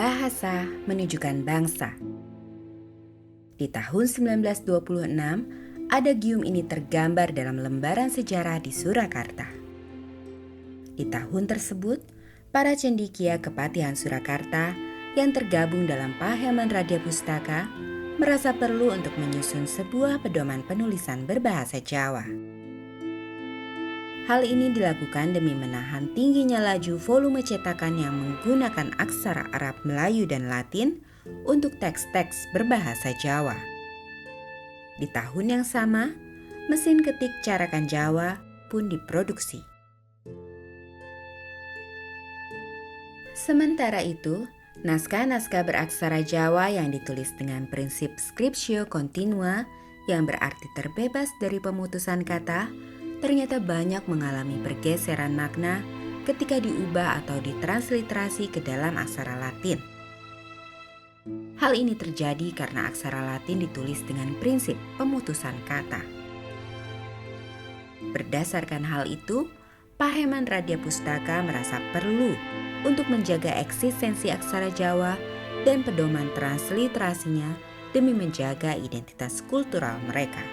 Bahasa menunjukkan bangsa. Di tahun 1926, adagium ini tergambar dalam lembaran sejarah di Surakarta. Di tahun tersebut, para cendekia Kepatihan Surakarta yang tergabung dalam Paheman Radya Pustaka merasa perlu untuk menyusun sebuah pedoman penulisan berbahasa Jawa. Hal ini dilakukan demi menahan tingginya laju volume cetakan yang menggunakan aksara Arab, Melayu, dan Latin untuk teks-teks berbahasa Jawa. Di tahun yang sama, mesin ketik carakan Jawa pun diproduksi. Sementara itu, naskah-naskah beraksara Jawa yang ditulis dengan prinsip scriptio continua yang berarti terbebas dari pemutusan kata ternyata banyak mengalami pergeseran makna ketika diubah atau ditransliterasi ke dalam aksara Latin. Hal ini terjadi karena aksara Latin ditulis dengan prinsip pemutusan kata. Berdasarkan hal itu, Paheman Radya Pustaka merasa perlu untuk menjaga eksistensi aksara Jawa dan pedoman transliterasinya demi menjaga identitas kultural mereka.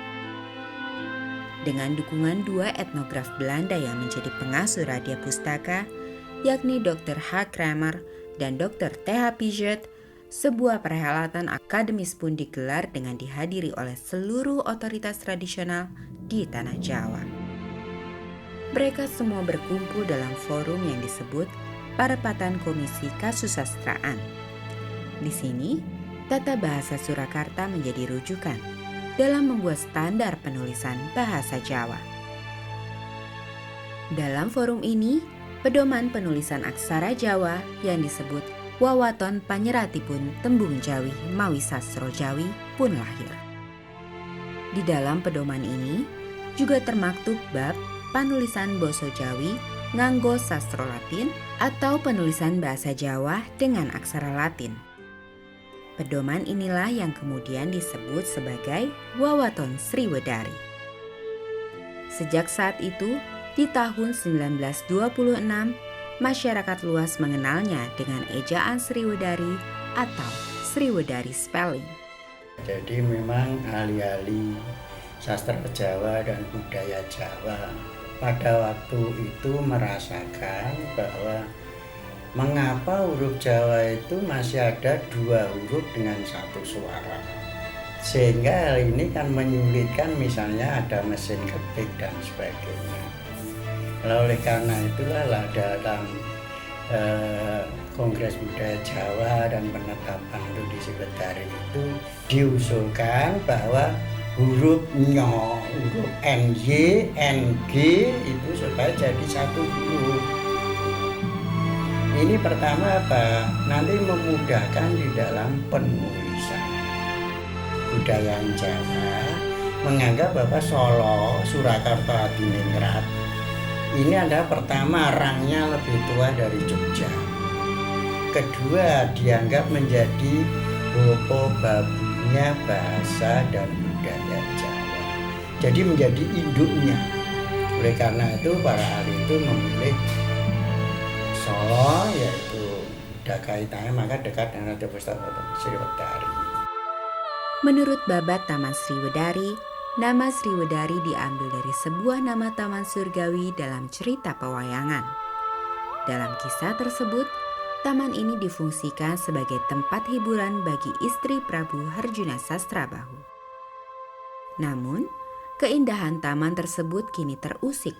Dengan dukungan dua etnograf Belanda yang menjadi pengasuh Radya Pustaka, yakni Dr. H. Kramer dan Dr. T.H. Piaget, sebuah perhelatan akademis pun digelar dengan dihadiri oleh seluruh otoritas tradisional di tanah Jawa. Mereka semua berkumpul dalam forum yang disebut Parepatan Komisi Kasusastraan. Di sini, tata bahasa Surakarta menjadi rujukan dalam membuat standar penulisan bahasa Jawa. Dalam forum ini, pedoman penulisan aksara Jawa yang disebut Wawaton Panyeratipun Tembung Jawi Mawi Sastra Jawi pun lahir. Di dalam pedoman ini juga termaktub bab panulisan basa Jawi nganggo sastra Latin atau penulisan bahasa Jawa dengan aksara Latin. Pedoman inilah yang kemudian disebut sebagai Wawaton Sriwedari. Sejak saat itu, di tahun 1926, masyarakat luas mengenalnya dengan ejaan Sriwedari atau Sriwedari Spelling. Jadi memang ahli-ahli sastra Jawa dan budaya Jawa pada waktu itu merasakan bahwa mengapa huruf Jawa itu masih ada dua huruf dengan satu suara. Sehingga hal ini kan menyulitkan misalnya ada mesin ketik dan sebagainya. Oleh karena itulah dalam Kongres Budaya Jawa dan penetapan Rudi Sriwedari itu diusulkan bahwa huruf nyo, huruf NY, NG itu supaya jadi satu huruf. Ini pertama apa? Nanti memudahkan di dalam penulisan. Budaya Jawa menganggap bahwa Solo, Surakarta, Diningrat ini adalah pertama rangnya lebih tua dari Jogja. Kedua, dianggap menjadi bopo babunya bahasa dan budaya Jawa. Jadi menjadi induknya. Oleh karena itu para ahli itu memilih Solo, yaitu ada kaitannya maka dekat dengan Radya Pustaka Sriwedari. Menurut babat Taman Sriwedari, nama Sriwedari diambil dari sebuah nama taman surgawi dalam cerita pewayangan. Dalam kisah tersebut, taman ini difungsikan sebagai tempat hiburan bagi istri Prabu Harjuna Sasrabahu. Namun, keindahan taman tersebut kini terusik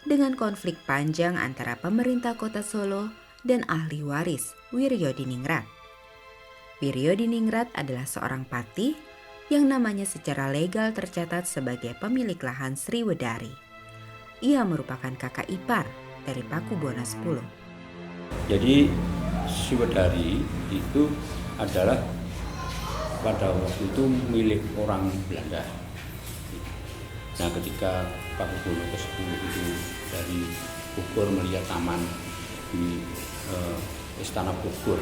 dengan konflik panjang antara pemerintah kota Solo dan ahli waris Wiryodiningrat. Wiryodiningrat adalah seorang patih yang namanya secara legal tercatat sebagai pemilik lahan Sriwedari. Ia merupakan kakak ipar dari Pakubuwono X. Jadi Sriwedari itu adalah pada waktu itu milik orang Belanda. Nah, ketika Pakubuwono ke-10 itu dari Bogor melihat taman di Istana Bogor,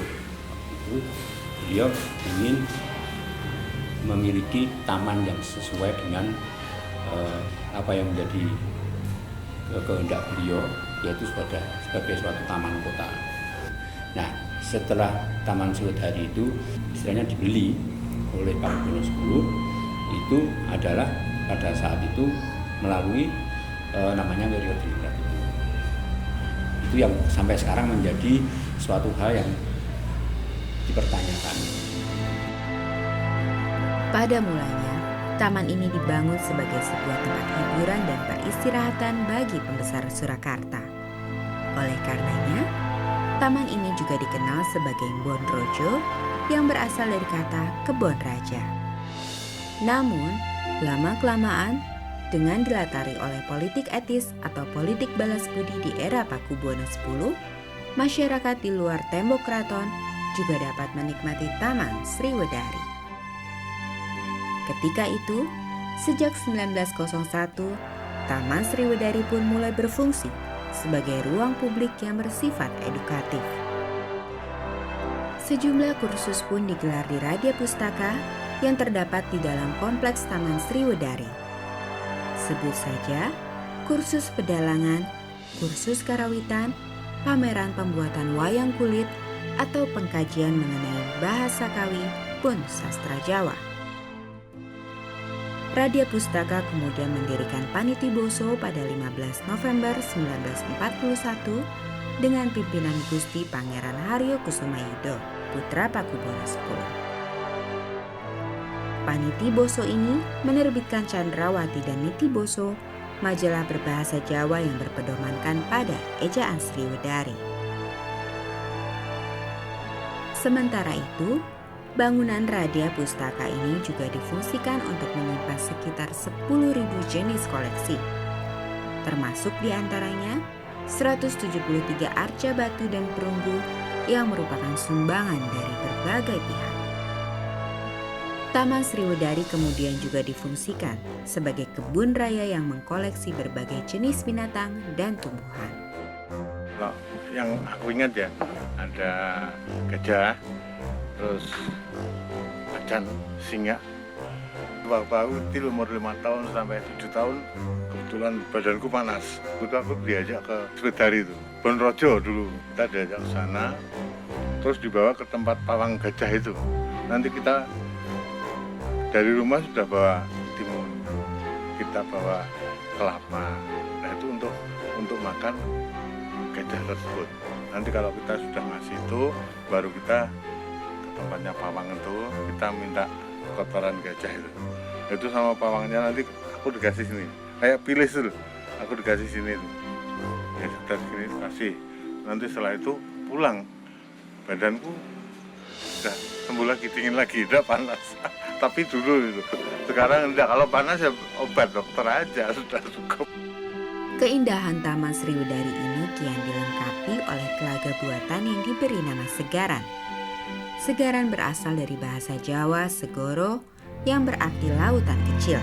itu beliau ingin memiliki taman yang sesuai dengan apa yang menjadi kehendak beliau, yaitu sebagai suatu taman kota. Nah, setelah Taman Sriwedari itu istilahnya dibeli oleh Pakubono X itu adalah pada saat itu melalui namanya Wiryo-Diningrat itu yang sampai sekarang menjadi suatu hal yang dipertanyakan. Pada mulanya, taman ini dibangun sebagai sebuah tempat hiburan dan peristirahatan bagi pembesar Surakarta. Oleh karenanya, taman ini juga dikenal sebagai Bonrojo yang berasal dari kata kebon raja. Namun, lama-kelamaan dengan dilatari oleh politik etis atau politik balas budi di era Pakubono X, masyarakat di luar tembok keraton juga dapat menikmati Taman Sriwedari. Ketika itu, sejak 1901, Taman Sriwedari pun mulai berfungsi sebagai ruang publik yang bersifat edukatif. Sejumlah kursus pun digelar di Radya Pustaka yang terdapat di dalam kompleks Taman Sriwedari. Sebut saja kursus pedalangan, kursus karawitan, pameran pembuatan wayang kulit, atau pengkajian mengenai bahasa Kawi pun sastra Jawa. Radya Pustaka kemudian mendirikan Panitiboso pada 15 November 1941 dengan pimpinan Gusti Pangeran Haryo Kusumayudo, putra Pakubono X. Panitiboso ini menerbitkan Candrawati dan Nitiboso, majalah berbahasa Jawa yang berpedomankan pada ejaan Sriwedari. Sementara itu, bangunan Radya Pustaka ini juga difungsikan untuk menyimpan sekitar 10.000 jenis koleksi, termasuk diantaranya 173 arca batu dan perunggu yang merupakan sumbangan dari berbagai pihak. Taman Sriwedari kemudian juga difungsikan sebagai kebun raya yang mengkoleksi berbagai jenis binatang dan tumbuhan. Kalau yang aku ingat ya, ada gajah, terus macan, singa. Waktu aku kecil umur 5 tahun sampai 7 tahun, kebetulan badanku panas. Itu aku diajak ke Sriwedari itu, Bonrojo dulu. Kita diajak ke sana, terus dibawa ke tempat pawang gajah itu. Nanti kita dari rumah sudah bawa timun, kita bawa kelapa. Nah itu untuk makan gajah tersebut. Nanti kalau kita sudah ngasih itu, baru kita ke tempatnya pawang itu, kita minta kotoran gajah itu. Itu sama pawangnya nanti aku dikasih sini. Kayak pilih dulu, aku dikasih sini itu. Ya sudah sini kasih. Nanti setelah itu pulang, badanku sudah sembuh lagi, dingin lagi, udah panas. Tapi dulu itu, sekarang enggak, kalau panas ya obat dokter aja sudah cukup. Keindahan Taman Sriwedari ini kian dilengkapi oleh telaga buatan yang diberi nama Segaran. Segaran berasal dari bahasa Jawa Segoro yang berarti lautan kecil.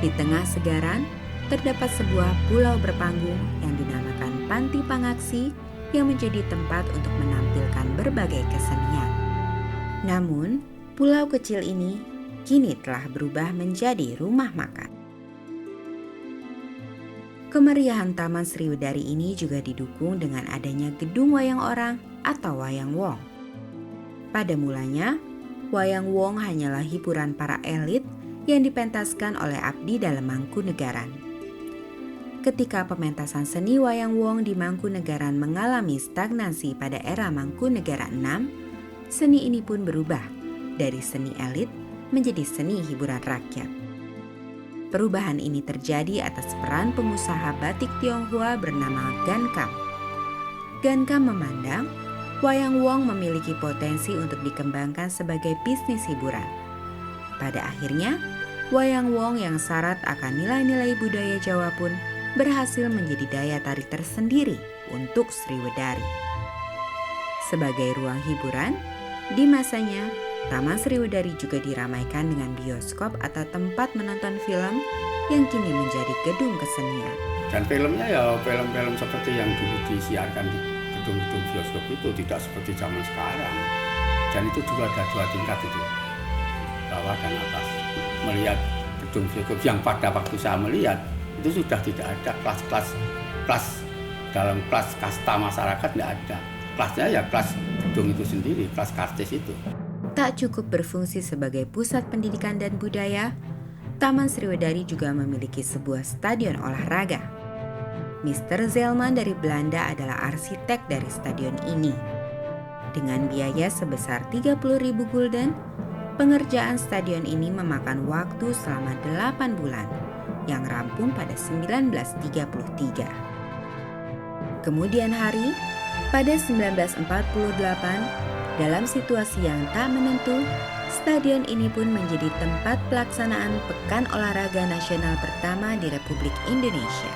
Di tengah Segaran terdapat sebuah pulau berpanggung yang dinamakan Panti Pangaksi yang menjadi tempat untuk menampilkan berbagai kesenian. Namun, pulau kecil ini kini telah berubah menjadi rumah makan. Kemeriahan Taman Sriwedari ini juga didukung dengan adanya gedung wayang orang atau wayang wong. Pada mulanya, wayang wong hanyalah hiburan para elit yang dipentaskan oleh abdi dalam Mangkunegaran. Ketika pementasan seni wayang wong di Mangkunegaran mengalami stagnasi pada era Mangkunegaran VI, seni ini pun berubah dari seni elit menjadi seni hiburan rakyat. Perubahan ini terjadi atas peran pengusaha batik Tionghoa bernama Gan Kam. Gan Kam memandang wayang wong memiliki potensi untuk dikembangkan sebagai bisnis hiburan. Pada akhirnya, wayang wong yang syarat akan nilai-nilai budaya Jawa pun berhasil menjadi daya tarik tersendiri untuk Sriwedari. Sebagai ruang hiburan, di masanya Taman Sriwedari juga diramaikan dengan bioskop atau tempat menonton film yang kini menjadi gedung kesenian. Dan filmnya ya film-film seperti yang dulu disiarkan di gedung-gedung bioskop itu, tidak seperti zaman sekarang. Dan itu juga ada 2 tingkat itu, bawah dan atas. Melihat gedung bioskop yang pada waktu saya melihat itu sudah tidak ada kelas dalam kelas kasta masyarakat, tidak ada. kelasnya ya kelas gedung itu sendiri, kelas kartis itu. Tak cukup berfungsi sebagai pusat pendidikan dan budaya, Taman Sriwedari juga memiliki sebuah stadion olahraga. Mr. Zelman dari Belanda adalah arsitek dari stadion ini. Dengan biaya sebesar 30.000 gulden, pengerjaan stadion ini memakan waktu selama 8 bulan, yang rampung pada 1933. Kemudian hari, pada 1948, dalam situasi yang tak menentu, stadion ini pun menjadi tempat pelaksanaan Pekan Olahraga Nasional pertama di Republik Indonesia.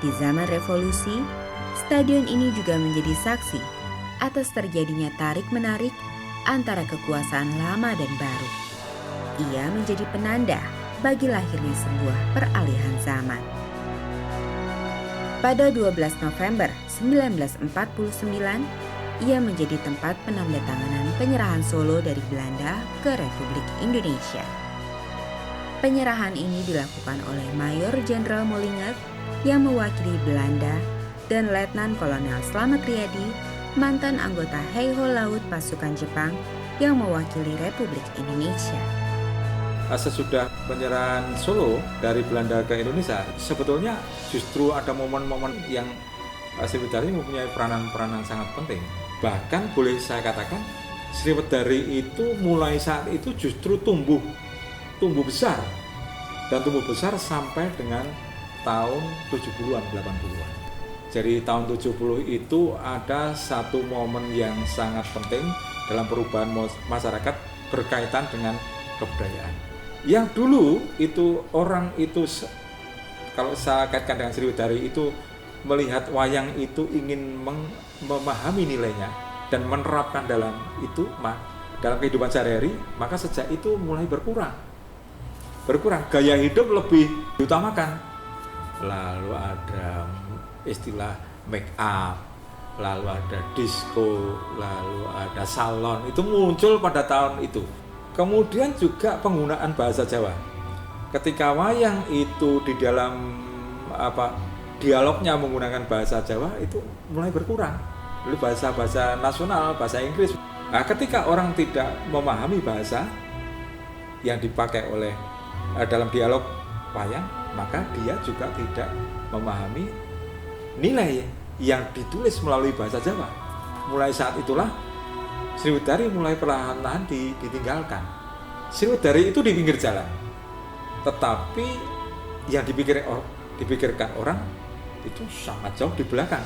Di zaman revolusi, stadion ini juga menjadi saksi atas terjadinya tarik-menarik antara kekuasaan lama dan baru. Ia menjadi penanda bagi lahirnya sebuah peralihan zaman. Pada 12 November 1949, ia menjadi tempat penandatanganan penyerahan Solo dari Belanda ke Republik Indonesia. Penyerahan ini dilakukan oleh Mayor Jenderal Mollinger yang mewakili Belanda dan Letnan Kolonel Slamet Riyadi, mantan anggota Heiho Laut pasukan Jepang yang mewakili Republik Indonesia. Sesudah penyerahan Solo dari Belanda ke Indonesia, sebetulnya justru ada momen-momen yang Sriwedari mempunyai peranan sangat penting. Bahkan boleh saya katakan Sriwedari itu mulai saat itu justru tumbuh besar dan tumbuh besar sampai dengan tahun 70-an, 80-an. Jadi tahun 70 itu ada satu momen yang sangat penting dalam perubahan masyarakat berkaitan dengan kebudayaan. Yang dulu itu orang itu, kalau saya kaitkan dengan Sriwedari itu, melihat wayang itu ingin memahami nilainya dan menerapkan dalam kehidupan sehari-hari, maka sejak itu mulai berkurang. Gaya hidup lebih diutamakan. Lalu ada istilah make up, lalu ada disco, lalu ada salon, itu muncul pada tahun itu. Kemudian juga penggunaan bahasa Jawa. Ketika wayang itu di dalam dialognya menggunakan bahasa Jawa itu mulai berkurang. Lalu bahasa nasional, bahasa Inggris. Nah, ketika orang tidak memahami bahasa yang dipakai oleh dalam dialog wayang, maka dia juga tidak memahami nilai yang ditulis melalui bahasa Jawa. Mulai saat itulah Sriwedari mulai perlahan-lahan ditinggalkan. Sriwedari itu di pinggir jalan, tetapi yang dipikirkan orang itu sangat jauh di belakang.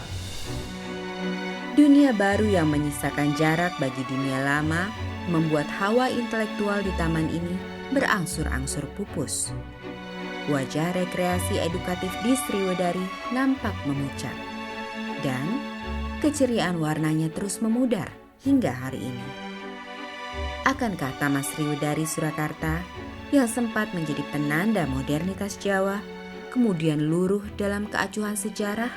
Dunia baru yang menyisakan jarak bagi dunia lama membuat hawa intelektual di taman ini berangsur-angsur pupus. Wajah rekreasi edukatif di Sriwedari nampak memucat, dan keceriaan warnanya terus memudar hingga hari ini. Akankah Taman Sriwedari Surakarta yang sempat menjadi penanda modernitas Jawa kemudian luruh dalam keacuhan sejarah?